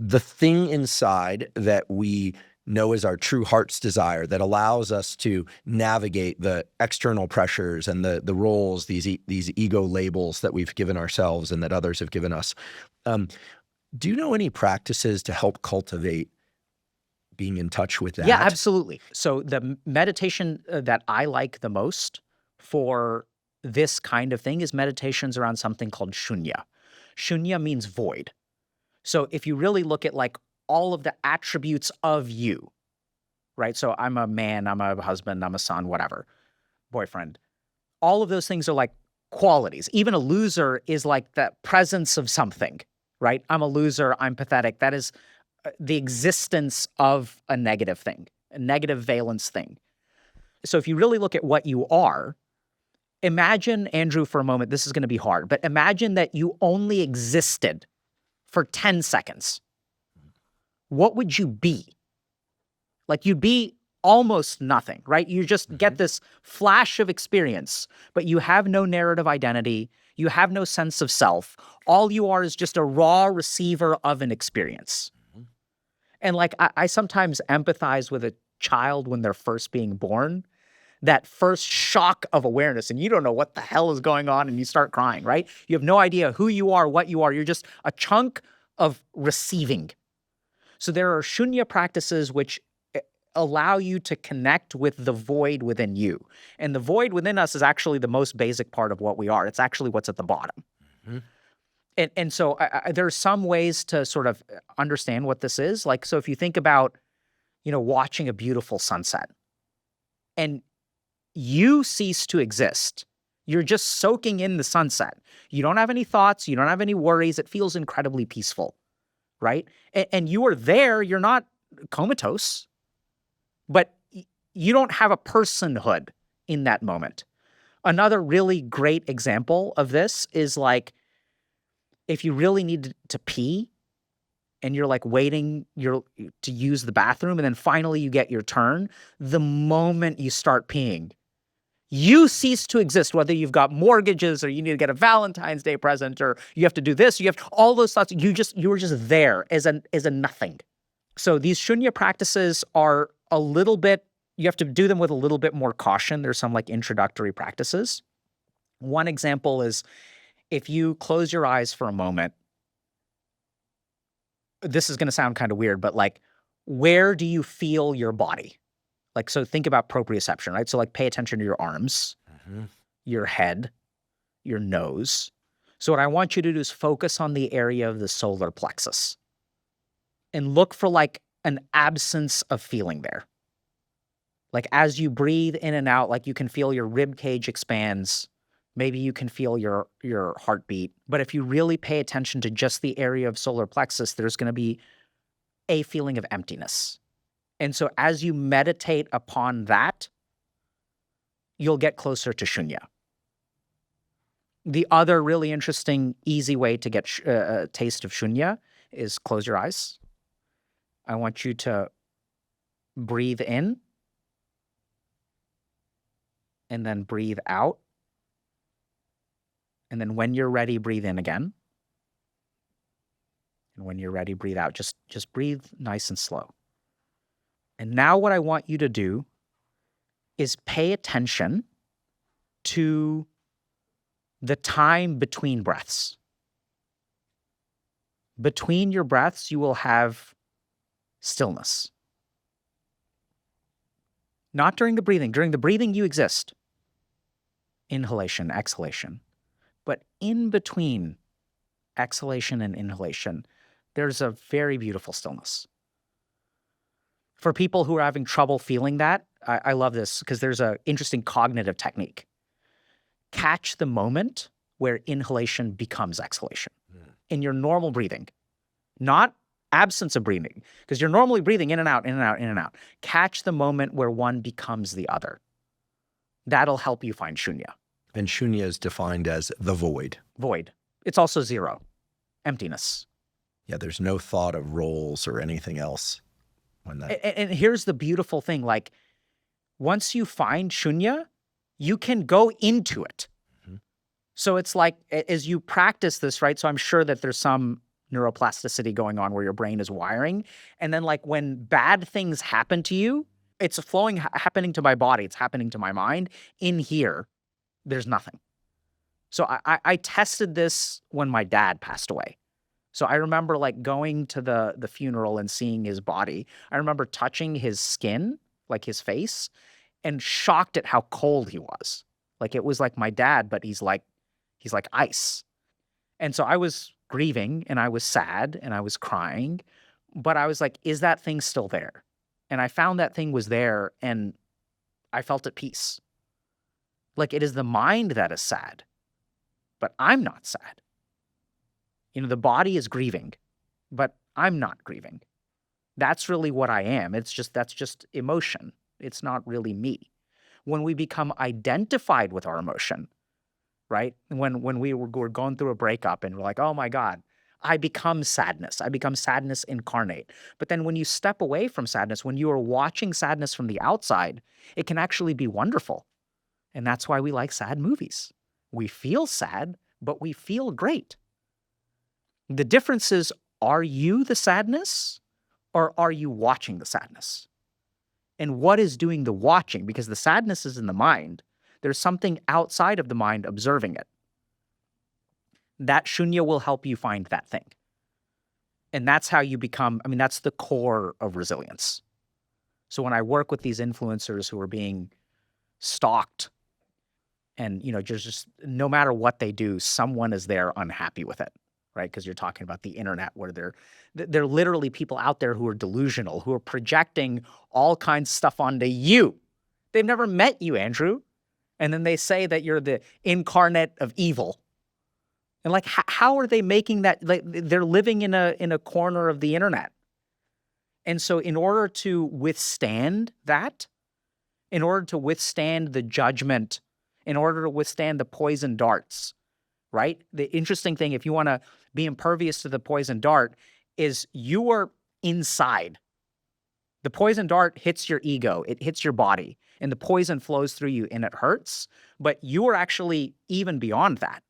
the thing inside that we know is our true heart's desire that allows us to navigate the external pressures and the roles, these ego labels that we've given ourselves and that others have given us. Do you know any practices to help cultivate being in touch with that? Yeah, absolutely. So the meditation that I like the most for this kind of thing is meditations around something called Shunya. Shunya means void. So if you really look at like all of the attributes of you, right? So I'm a man, I'm a husband, I'm a son, whatever, boyfriend. All of those things are like qualities. Even a loser is like the presence of something, right? I'm a loser, I'm pathetic. That is the existence of a negative thing, a negative valence thing. So if you really look at what you are, imagine, Andrew, for a moment, this is going to be hard, but imagine that you only existed for 10 seconds. What would you be? Like you'd be almost nothing, right? You just get this flash of experience, but you have no narrative identity. You have no sense of self. All you are is just a raw receiver of an experience. And like I sometimes empathize with a child when they're first being born, that first shock of awareness, and you don't know what the hell is going on and you start crying, right? You have no idea who you are, what you are. You're just a chunk of receiving. So there are Shunya practices which allow you to connect with the void within you. And the void within us is actually the most basic part of what we are. It's actually what's at the bottom. And so there are some ways to sort of understand what this is. Like, so if you think about, watching a beautiful sunset and you cease to exist, you're just soaking in the sunset. You don't have any thoughts. You don't have any worries. It feels incredibly peaceful, right? And you are there. You're not comatose, but you don't have a personhood in that moment. Another really great example of this is like, if you really need to pee and you're like waiting to use the bathroom and then finally you get your turn, the moment you start peeing, you cease to exist, whether you've got mortgages or you need to get a Valentine's Day present or you have to do this, you have all those thoughts. You were just there as a nothing. So these Shunya practices are a little bit, you have to do them with a little bit more caution. There's some like introductory practices. One example is if you close your eyes for a moment, this is going to sound kind of weird, but like, where do you feel your body? Like, so think about proprioception, right? So like pay attention to your arms, your head, your nose. So what I want you to do is focus on the area of the solar plexus and look for like an absence of feeling there. Like as you breathe in and out, like you can feel your rib cage expands. Maybe you can feel your heartbeat. But if you really pay attention to just the area of solar plexus, there's going to be a feeling of emptiness. And so as you meditate upon that, you'll get closer to Shunya. The other really interesting, easy way to get a taste of Shunya is close your eyes. I want you to breathe in and then breathe out. And then when you're ready, breathe in again. And when you're ready, breathe out. Just breathe nice and slow. And now what I want you to do is pay attention to the time between breaths. Between your breaths, you will have stillness. Not during the breathing. During the breathing, you exist. Inhalation, exhalation. But in between exhalation and inhalation, there's a very beautiful stillness. For people who are having trouble feeling that, I love this because there's an interesting cognitive technique. Catch the moment where inhalation becomes exhalation in your normal breathing, not absence of breathing, because you're normally breathing in and out, in and out, in and out. Catch the moment where one becomes the other. That'll help you find Shunya. And Shunya is defined as the void. Void. It's also zero. Emptiness. Yeah, there's no thought of roles or anything else. And here's the beautiful thing. Like, once you find Shunya, you can go into it. So it's like, as you practice this, right? So I'm sure that there's some neuroplasticity going on where your brain is wiring. And then like when bad things happen to you, it's happening to my body. It's happening to my mind. In here, there's nothing. So I tested this when my dad passed away. So I remember like going to the funeral and seeing his body. I remember touching his skin, like his face, and shocked at how cold he was. Like it was like my dad, but he's like ice. And so I was grieving and I was sad and I was crying, but I was like, is that thing still there? And I found that thing was there and I felt at peace. Like it is the mind that is sad, but I'm not sad. You know, the body is grieving, but I'm not grieving. That's really what I am. That's just emotion. It's not really me. When we become identified with our emotion, right? When we were going through a breakup and we're like, oh my God, I become sadness. I become sadness incarnate. But then when you step away from sadness, when you are watching sadness from the outside, it can actually be wonderful. And that's why we like sad movies. We feel sad, but we feel great. The difference is, are you the sadness or are you watching the sadness? And what is doing the watching? Because the sadness is in the mind. There's something outside of the mind observing it. That shunya will help you find that thing. And that's how you become, that's the core of resilience. So when I work with these influencers who are being stalked and, just no matter what they do, someone is there unhappy with it, right? Because you're talking about the internet where they're literally people out there who are delusional, who are projecting all kinds of stuff onto you. They've never met you, Andrew. And then they say that you're the incarnate of evil. And like, how are they making that? Like, they're living in a corner of the internet. And so in order to withstand that, in order to withstand the judgment, in order to withstand the poison darts, right? The interesting thing, if you want to be impervious to the poison dart, is you are inside. The poison dart hits your ego, it hits your body, and the poison flows through you and it hurts, but you are actually even beyond that.